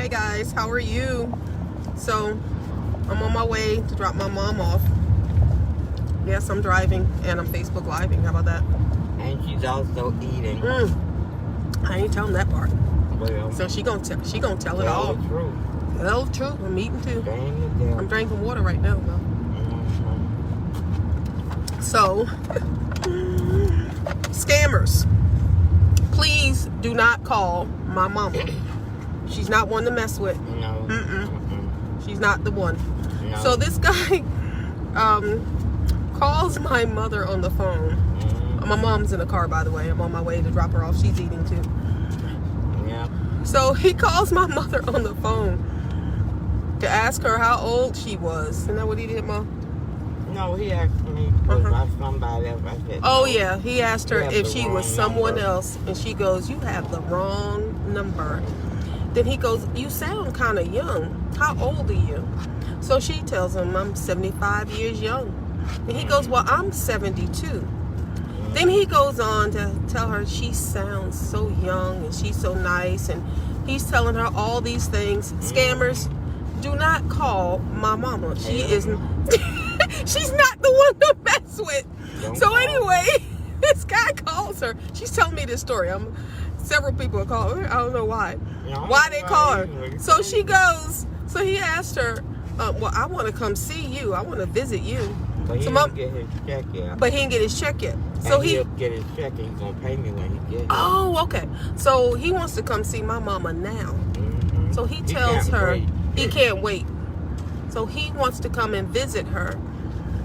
Hey guys, how are you? So, I'm on my way to drop my mom off. Yes, I'm driving and I'm Facebook Living. How about that? And she's also eating. I ain't telling that part. Well, So she gonna tell it tell all. the truth. Tell the truth. I'm eating too. Shame the devil. I'm drinking water right now though. Mm-hmm. So, scammers, please do not call my mama. She's not one to mess with. No. She's not the one. No. So this guy calls my mother on the phone. My mom's in the car, by the way. I'm on my way to drop her off. She's eating too. Yeah. So he calls my mother on the phone to ask her how old she was. Isn't that what he did, Mom? No, he asked me was I somebody else. I said, Oh, no. yeah. He asked her You have if the she wrong was someone number. else. And she goes, you have the wrong number. Then he goes, you sound kind of young. How old are you? So she tells him, I'm 75 years young. And he goes, well, I'm 72. Then he goes on to tell her she sounds so young and she's so nice. And he's telling her all these things. Scammers, do not call my mama. She isn't. She's not the one to mess with. So anyway, this guy calls her. She's telling me this story. Several people are calling her. I don't know why. Why they call her. So she goes. So he asked her, well, I want to come see you. I want to visit you. But he didn't get his check yet. But he didn't get his check yet. So he'll get his check and he's going to pay me when he gets it. Oh, okay. So he wants to come see my mama now. Mm-hmm. So he tells her he wait. can't wait. So he wants to come and visit her.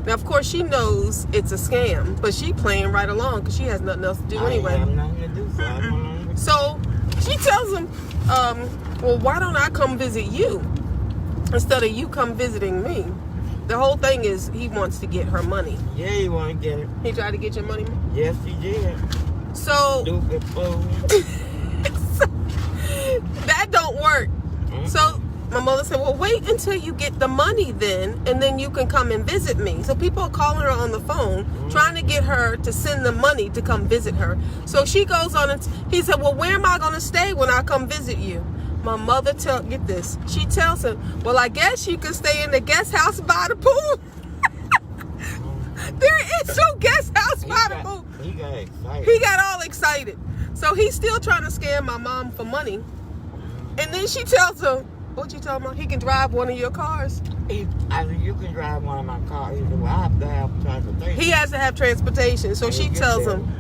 Now, of course, she knows it's a scam, but she playing right along because she has nothing else to do anyway. I have nothing to do, so I don't know. So she tells him, well, why don't I come visit you instead of you come visiting me? The whole thing is he wants to get her money. Yeah, he want to get it. He tried to get your money? Yes, he did. So Stupid fool. that don't work. So my mother said, well, wait until you get the money then, and then you can come and visit me. So people are calling her on the phone, trying to get her to send the money to come visit her. So she goes on and he said, well, where am I going to stay when I come visit you? My mother get this. She tells him, well, I guess you can stay in the guest house by the pool. There is no guest house by the pool. He got excited. He got all excited. So he's still trying to scam my mom for money. And then she tells him, what you tell him? He can drive one of your cars. I said, you can drive one of my cars. He said, well, I have to have transportation. He has to have transportation. So she tells him,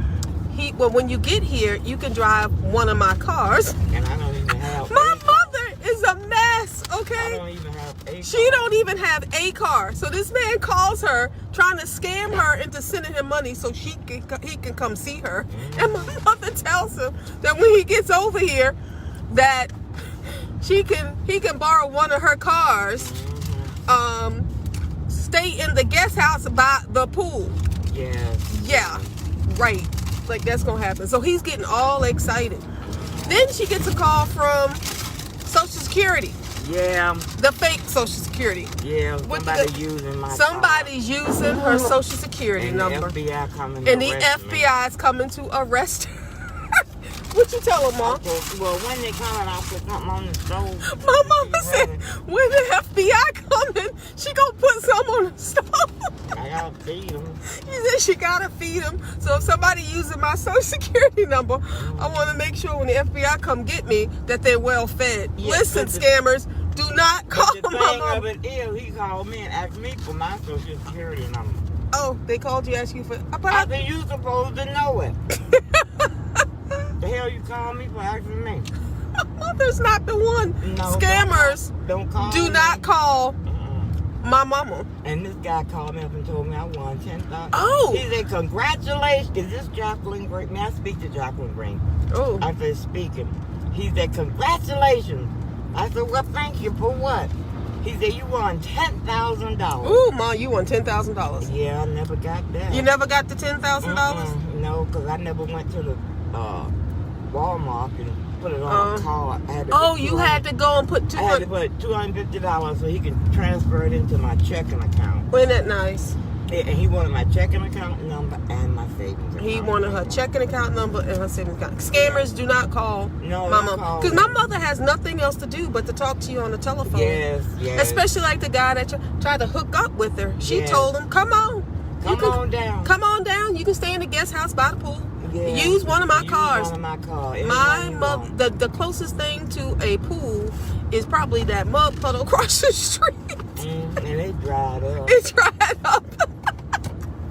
well, when you get here, you can drive one of my cars. And I don't even have My mother is a mess, okay? I don't even have a car. She don't even have a car. So this man calls her, trying to scam her into sending him money so he can come see her. And my mother tells him that when he gets over here, that he can borrow one of her cars, stay in the guest house by the pool. Yes. Yeah, right. Like that's gonna happen. So he's getting all excited. Then she gets a call from Social Security. Yeah. The fake Social Security. Yeah. Somebody's using her Social Security number. The FBI coming and the FBI is coming to arrest her. What you tell them, Mom? Well, when they coming, I'll put something on the stove. My mama said, when the FBI coming, she gonna put some on the stove. I gotta feed them. She said she gotta feed them. So if somebody using my Social Security number, I want to make sure when the FBI come get me that they're well fed. Yeah, listen, scammers, do not call my my mom. mama. The thing of it is, he called me and asked me for my Social Security number. Oh, they called you, asked you for. I said, you supposed to know it. The hell you call me for asking me? My mother's not the one. No, Scammers, don't call do me. not call my mama. And this guy called me up and told me I won $10,000. Oh. He said, congratulations. Is this Jacqueline Green? May I speak to Jacqueline Green? Oh. I said, speaking. He said, congratulations. I said, well, thank you for what? He said, you won $10,000. Ooh, Ma, you won $10,000. Yeah, I never got that. You never got the $10,000? No, because I never went to the Walmart and put it on a card. You had to go and put I had to put $250 so he could transfer it into my checking account. Wasn't that nice? And he wanted my checking account number and my savings account. He wanted her checking account number and her savings account. Scammers do not call No, my don't mom. call Because me. my mother has nothing else to do but to talk to you on the telephone. Yes, yes. Especially like the guy that tried to hook up with her. She Yes. told him, come on. Come on down. Come on down. You can stay in the guest house by the pool. Yeah. Use one of my cars. Use one of my cars. My mother, the closest thing to a pool is probably that mud puddle across the street. And it dried up. It's dried up.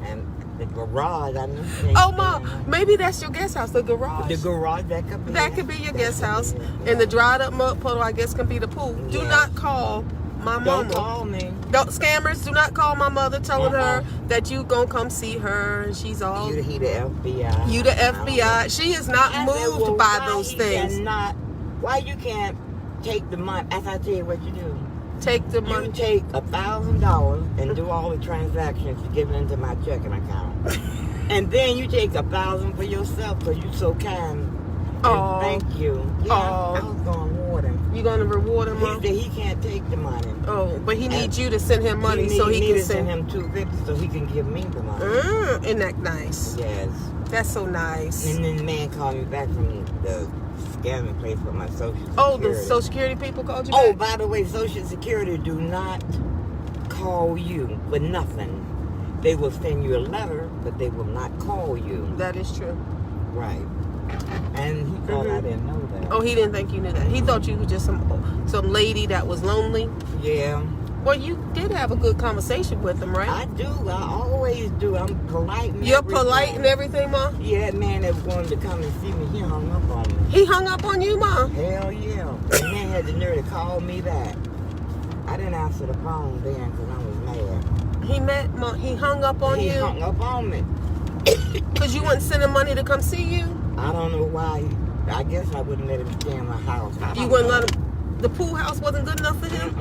And the garage, I mean. Oh, Mom, maybe that's your guest house, the garage. The garage, that could be. That could be your guest house. And the dried up mud puddle, I guess, can be the pool. Do Yeah. not call my mama. Don't call me. Don't, scammers, do not call my mother telling Uh-uh. her that you gonna come see her and she's all... He the FBI. You the FBI. She is not I said, moved well, by why those he things. Why you can't take the money? As I tell you what you do. Take the money. You take $1,000 and do all the transactions to give it into my checking account. And then you take $1,000 for yourself because you're so kind. And Aw. thank you. Yeah, Aw. I was going to reward him. You gonna reward him, Mom? He said he can't take the money. Oh, but he needs you to send him money so he can send him $250 so he can give me the money. Isn't that nice? Yes. That's so nice. And then the man called me back from the scamming place for my Social Security. Oh, the Social Security people called you Oh, back? by the way, Social Security do not call you for nothing. They will send you a letter, but they will not call you. That is true. Right. And he thought I didn't know that. Oh, he didn't think you knew that. He thought you were just some lady that was lonely. Yeah. Well, you did have a good conversation with him, right? I do. I always do. I'm polite and You're everything. polite and everything, Mom? Yeah, that man that wanted to come and see me, he hung up on me. He hung up on you, Mom? Hell yeah. The man had the nerve to call me back. I didn't answer the phone then because I was mad. He hung up on He you? hung up on me. Because you wouldn't send him money to come see you? I don't know why. I guess I wouldn't let him stay in my house. You wouldn't let him... The pool house wasn't good enough for him?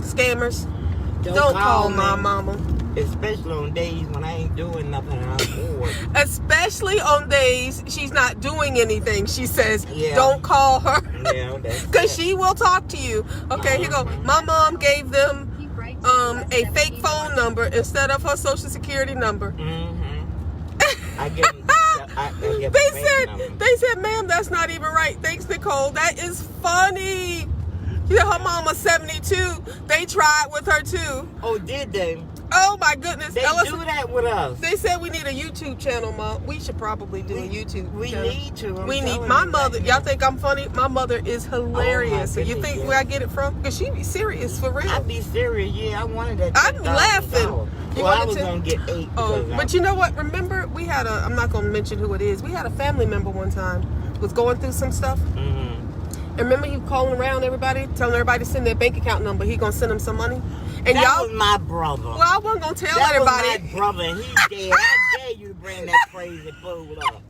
Scammers. Don't call my mama. Especially on days when I ain't doing nothing and I'm bored. Especially on days she's not doing anything. She says, Yeah. don't call her. Yeah, that's Because it. she will talk to you. Okay, here you go. My mom gave them a fake phone number instead of her Social Security number. I give them, I give them fake numbers. They said, ma'am, that's not even right. Thanks, Nicole. That is funny. Yeah, her mama's 72. They tried with her too. Oh, did they? Oh my goodness. They do that with us. They said we need a YouTube channel, Mom. We should probably do a YouTube We channel. need to. I'm We need telling my you mother. right Y'all now. think I'm funny? My mother is hilarious. Oh, my You goodness, think yeah. where I get it from? Because she be serious for real. I be serious. Yeah, I wanted that. I'm $10,000. laughing. You Well, I wanted was to- gonna get 8. Oh, because but you know what? Remember, we had I'm not going to mention who it is. We had a family member one time was going through some stuff. And remember he was calling around everybody, telling everybody to send their bank account number. He going to send them some money. And that y'all, was my brother. well, I wasn't going to tell that everybody. was my brother, and he's dead. I dare you to bring that crazy fool up.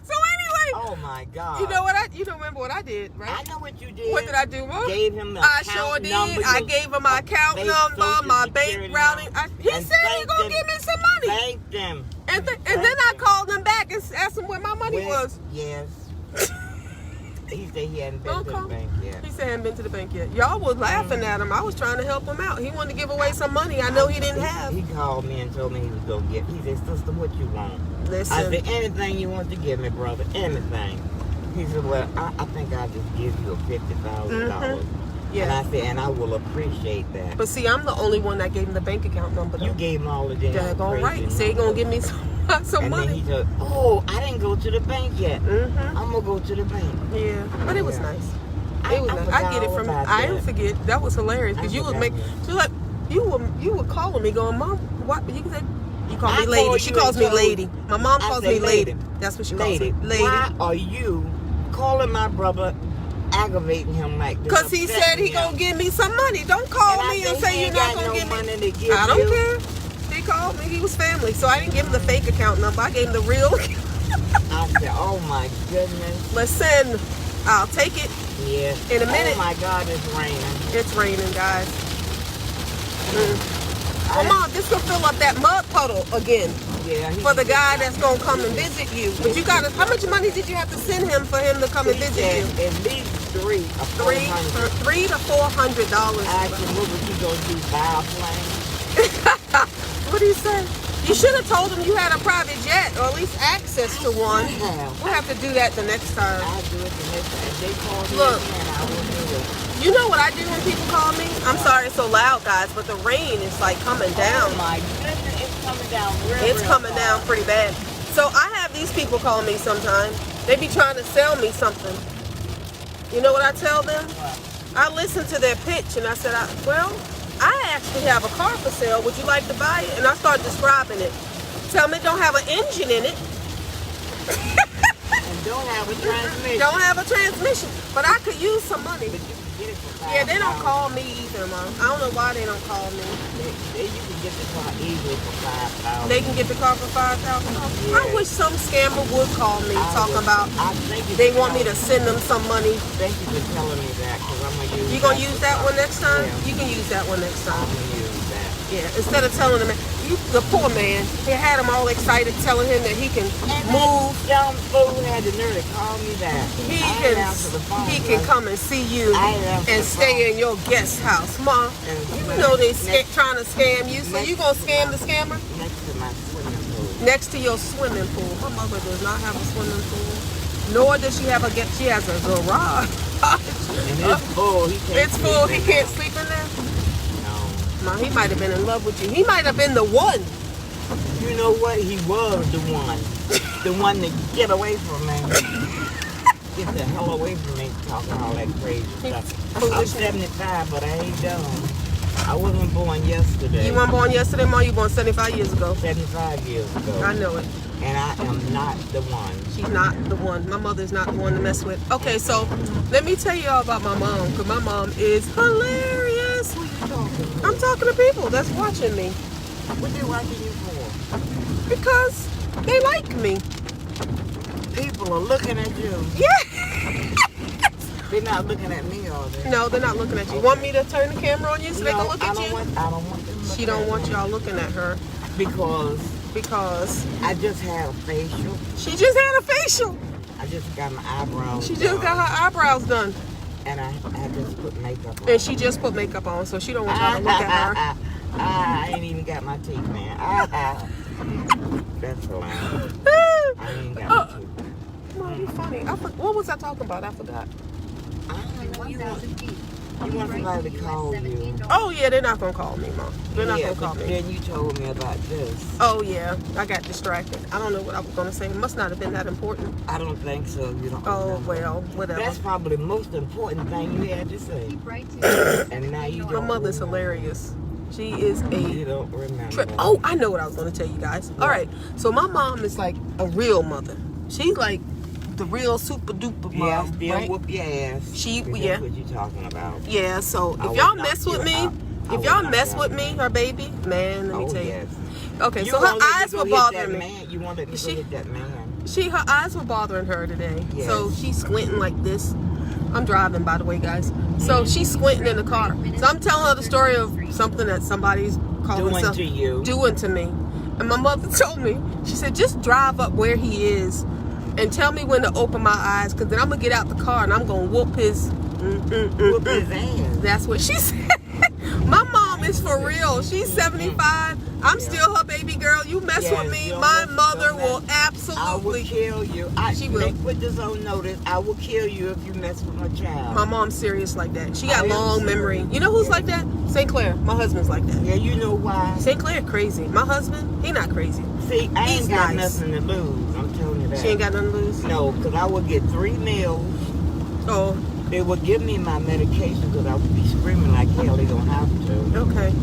So anyway, Oh my God. you know what you don't remember what I did, right? I know what you did. What did I do, Mom? Gave him the I account sure did. number, I your gave him my account fake number, Social my bank Security routing. number, He and said he thanked gonna them. give me some money. Thank them. And then I called him back and asked him where my money was. Yes. He said he hadn't been Don't to call. the bank yet. He said he hadn't been to the bank yet. Y'all was laughing at him. I was trying to help him out. He wanted to give away some money I know he didn't have. He called me and told me he was going to get. He said, sister, what you want? Listen. I said, anything you want to give me, brother. Anything. He said, well, I think I'll just give you $50,000. Yeah. And I said, and I will appreciate that. But see, I'm the only one that gave him the bank account number. Though. You gave him all of them. Daggone right. He said he gonna give me some and money. then he said, oh, I didn't go to the bank yet. I'm going to go to the bank. Yeah, but it was Yeah. nice. It was nice. forgot I get it all from. about I that. didn't forget. That was hilarious because I you would forgot make. that. She was like you were calling me going, Mom, what? You said you call I me lady. called She you calls and me told- lady. My mom I calls say me lady. lady. That's what she calls Lady, me. Lady. why are you calling my brother, aggravating him like this? Because he said he upsetting gonna him? give me some money. Don't call And I me said and he say you're ain't not got gonna no give me. money to give I don't you. care. He called me. He was family, so I didn't give him the fake account number. I gave him the real. I said, oh my goodness. Listen, I'll take it. Yeah. In a minute. Oh my God, it's raining. It's raining, guys. Well, Mom, this gonna fill up that mud puddle again Yeah. for the guy that's gonna come and visit you. But you got to. How much money did you have to send him for him to come and He visit said you? at least $300 or $400. $300 to $400. I asked him, what was he gonna do? Buy a plane? What do you say? You should have told them you had a private jet, or at least access to one. Yeah. We'll have to do that the next time. I'll do it the next time. If they call me Look. again, I will do it. You know what I do when people call me? I'm sorry it's so loud, guys, but the rain is like coming down. Oh my goodness, it's coming down It's coming down pretty bad. So I have these people call me sometimes. They be trying to sell me something. You know what I tell them? I listen to their pitch and I said, well, I actually have a car for sale. Would you like to buy it? And I start describing it. Tell them it don't have an engine in it. And don't have a transmission. Don't have a transmission. But I could use some money. But you can get it for $5,000. Yeah, they don't call me either, Mom. I don't know why they don't call me. You can get the car easily for $5,000. They can get the car for $5,000. Yeah. I wish some scammer would call me talking about they want me to send them some money. Thank you for telling me that, because I'm going to use You gonna use that one next time? Yeah. You can use that one next I'm time. going to use that. Yeah, instead of telling him, the poor man, he had him all excited telling him that he can move. Young fool had the nerve to call me back. He can come and see you and stay in your guest house. Mom, you know they trying to scam you, so you gonna scam the scammer? Next to my swimming pool. Next to your swimming pool. My mother does not have a swimming pool. Nor does she have she has a garage. And it's full. It's full. He can't sleep in there? No, he might have been in love with you. He might have been the one. You know what? He was the one. The one to get away from me. Get the hell away from me talking all that crazy stuff. I'm 75, but I ain't done. I wasn't born yesterday. You weren't born yesterday, Mom? You were born 75 years ago. 75 years ago. I know it. And I am not the one. She's not the one. My mother's not the one to mess with. Okay, so let me tell you all about my mom, because my mom is hilarious. Who you talking to? I'm talking to people that's watching me. What they watching you for? Because they like me. People are looking at you. Yeah. They're not looking at me, are they? No, they're not looking at you. Want me to turn the camera on you so they can look at you? I don't want them She don't want y'all looking at her. Because I just had a facial. She just had a facial. I just got my eyebrows She just got her eyebrows done. And I just put makeup on. And she just put makeup on, so she don't want y'all to look at her. I ain't even got my teeth, man. That's hilarious. I ain't got my teeth. Mom, you funny. What was I talking about? I forgot. You want somebody to call you. Oh, yeah, they're not going to call me, Mom. They're not going to call me. Then you told me about this. Oh, yeah. I got distracted. I don't know what I was going to say. It must not have been that important. I don't think so. You don't remember. Well, whatever. That's probably the most important thing you had to say. And now you don't My mother's hilarious. She is You don't remember. trip. Oh, I know what I was going to tell you guys. All right. So my mom is like a real mother. She's like the real super duper mom. Yeah, still right? whoop your ass. That's what you talking about. Yeah, so if y'all mess with me, her baby, man, let me tell you. Yes. Okay, so her eyes were bothering me. You wanted to hit that man. Her eyes were bothering her today. Yes. So she's squinting like this. I'm driving, by the way, guys. So she's squinting in the car. So I'm telling her the story of something that somebody's doing to me. And my mother told me, she said, just drive up where he is and tell me when to open my eyes, because then I'm going to get out the car and I'm going to whoop his... Whoop his ass. That's what she said. My mom is for real. She's 75. I'm still her baby girl. You mess with me, my mother will absolutely... I will kill you. She will. Put this on notice. I will kill you if you mess with my child. My mom's serious like that. She got long memory. You know who's like that? St. Clair. My husband's like that. Yeah, you know why? St. Clair crazy. My husband, he not crazy. See, I ain't got nothing to lose. I'm telling you that. She ain't got nothing to lose? No, because I would get 3 meals. Oh. They would give me my medication because I would be screaming like hell. They don't have to. Okay.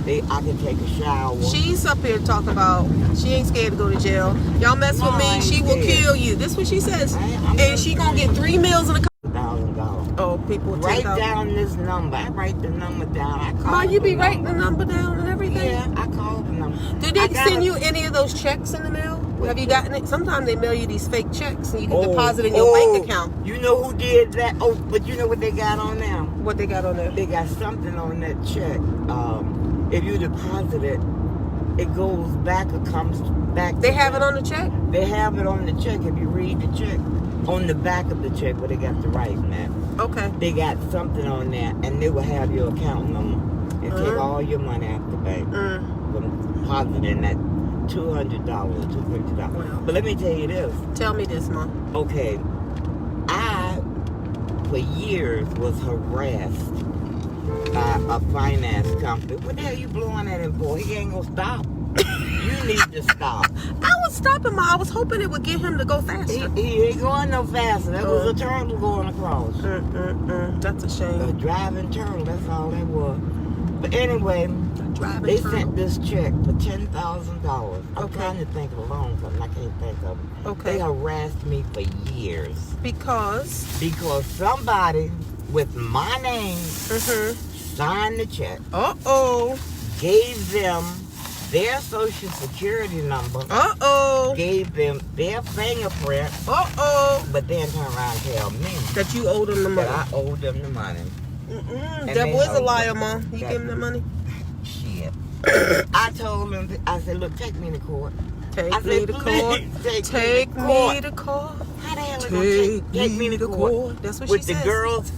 I can take a shower. She's up here talking about she ain't scared to go to jail. Y'all mess with me, she will kill you. This is what she says. And she gonna get 3 meals in a $1,000. Oh, people will write down this number. I write the number down. I call Mom, you be writing the number down and everything? Yeah, I call the number. Did they send you any of those checks in the mail? Have you gotten it? Sometimes they mail you these fake checks and you can deposit in your bank account. You know who did that? Oh, but you know what they got on there? What they got on there? They got something on that check. If you deposit it, it goes back or comes back. They have it on the check? They have it on the check. If you read the check, on the back of the check where they got the writing at. Okay. They got something on there, and they will have your account number and take all your money out the bank from depositing $200 or $250. Well. But let me tell you this. Tell me this, Mom. Okay, I, for years, was harassed by a finance company. What the hell you blowing at him for? He ain't gonna stop. You need to stop. I was stopping I was hoping it would get him to go faster. He ain't going no faster. That was a turtle going across. That's a A shame. driving turtle, that's all that was. But anyway, Driving they turtle. sent this check for $10,000. I'm Okay. trying to think of a loan company. I can't think of it. Okay. They harassed me for years. Because. Somebody with my name signed the check, Uh-oh. gave them their social security number, Uh-oh. gave them their fingerprint, Uh-oh. but then turn around and tell me That you owed him the money. that I owed them the money. Devil is a they liar, owed Mom. You that- give him the money? Shit. I told them, I said, look, take me to court. Take I me said, to court. please, Take me to court. How the hell are they going to take me to court? That's what With she the says. girls